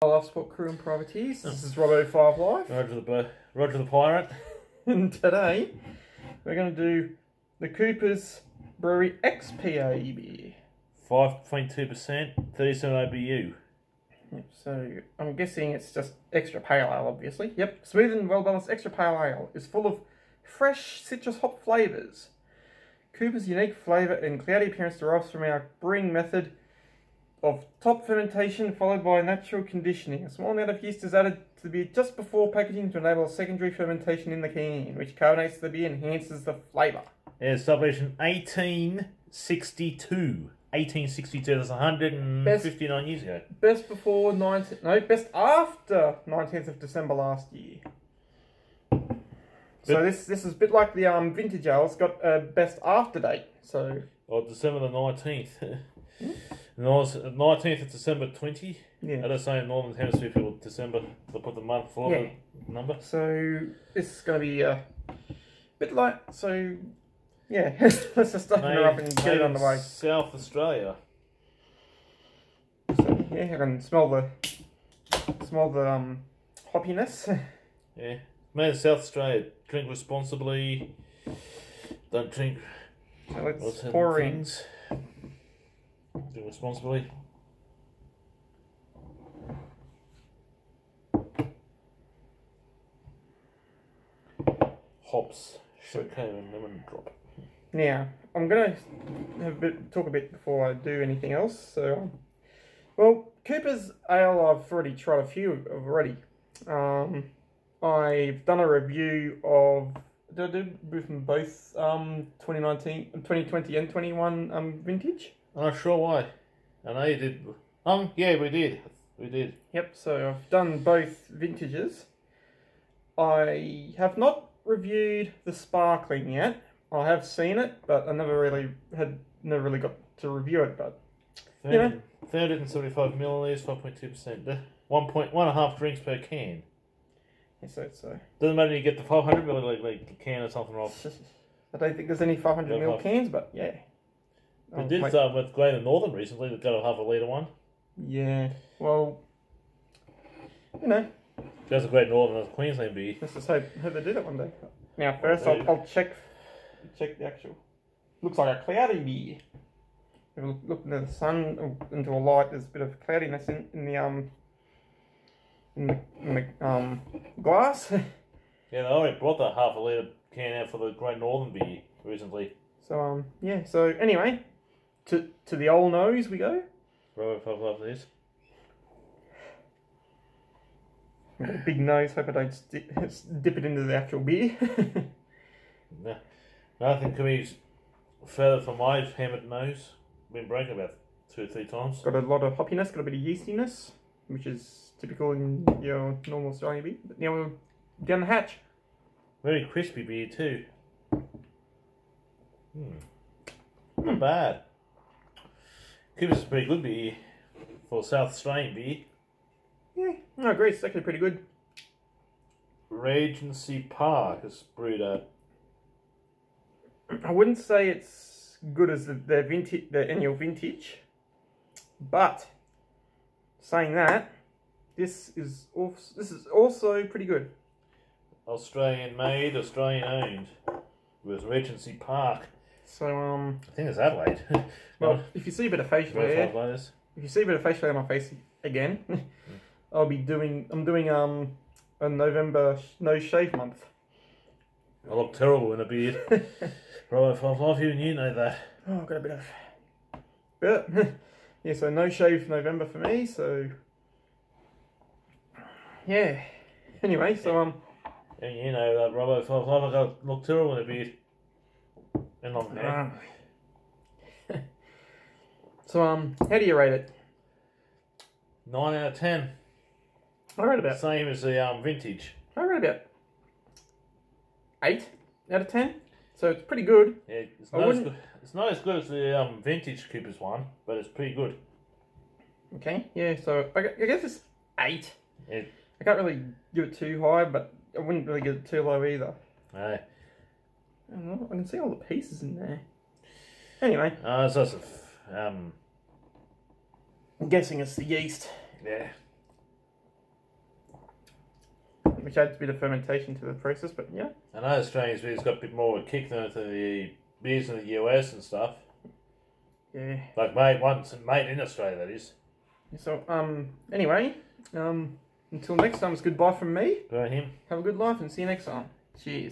Life Sport Crew and Privateers. This is Robbo 5 Live. Roger the Pirate. And today we're going to do the Cooper's Brewery XPA beer. 5.2%, 37 IBU. Yep, so I'm guessing it's just extra pale ale, obviously. Yep, smooth and well balanced extra pale ale is full of fresh citrus hop flavours. Cooper's unique flavour and cloudy appearance derives from our brewing method of top fermentation followed by natural conditioning. A small amount of yeast is added to the beer just before packaging to enable a secondary fermentation in the can, which carbonates the beer and enhances the flavour. Yeah, established in 1862. 1862, that's 159 years ago. Best after 19th of December last year. So this is a bit like the vintage ale. It's got a best after date. So December the 19th. 19th of December 20. Yeah. I don't say in Northern Hemisphere people December, they'll put the month for the number. So this is going to be a bit like, so yeah, let's just open her up and get it on the way. South Australia. So yeah, I can smell the hoppiness. Yeah, made in South Australia. Drink responsibly. Don't drink. So let's pour in. Drink responsibly. Hops, sugar and lemon drop. Now, I'm going to talk a bit before I do anything else. So, well, Cooper's Ale, I've already tried a few already. I've done a review of, did I do from both 2020 and 21 vintage? I'm not sure why. I know you did. Yeah, we did. We did. Yep, so I've done both vintages. I have not reviewed the sparkling yet. I have seen it, but I never really got to review it. But 375 milliliters, 5.2%. 1.5 drinks per can. Yeah, so Doesn't matter if you get the 500 milliliter can or something off. I don't think there's any 500 ml cans, but yeah. We did with Greater Northern recently. They've got a half a litre one. Yeah, well, you know. That's a Great Northern, that's a Queensland beer. Let's just hope they do that one day. Now, first I'll check the actual. Looks like a cloudy beer. If you look into the sun, into a light, there's a bit of cloudiness in the glass. Yeah, they already brought that half a litre can out for the Great Northern beer recently. So yeah. So anyway, to the old nose we go. Robbo 5 Live this. Got a big nose. Hope I don't dip it into the actual beer. No, nothing can be further from my hammered nose. Been broken about 2 or 3 times. Got a lot of hoppiness. Got a bit of yeastiness, which is typical in your normal Australian beer. But now we're down the hatch. Very crispy beer too. Not bad. Cooper's a pretty good beer for South Australian beer. Yeah, I agree. It's actually pretty good. Regency Park is brewed at. I wouldn't say it's good as the annual vintage, but saying that, this is also pretty good. Australian made, Australian owned, with Regency Park. So I think it's Adelaide. Well, if you see a bit of facial hair, on my face again, I'm doing a November no shave month. I look terrible in a beard. Right, 5 Live, even you know that. Oh, I've got a bit of... But, yeah, so no shave November for me, so... Yeah. Anyway, so, And you know that, Robbo 5 Live, I look terrible in a beard. And long hair. So, how do you rate it? 9 out of 10. I rate about... Same as the vintage. I rate about 8 out of 10. So it's pretty good. Yeah, it's not as good as the vintage Cooper's one, but it's pretty good. Okay, yeah, so I guess it's 8. Yeah. I can't really give it too high, but I wouldn't really give it too low either. No. I can see all the pieces in there. Anyway. I'm guessing it's the yeast. Yeah. which adds a bit of fermentation to the process. But yeah. I know Australian beer's got a bit more of a kick than the beers in the US and stuff. Yeah. Like made in Australia, that is. So anyway, until next time, it's goodbye from me. Go him. Have a good life and see you next time. Cheers.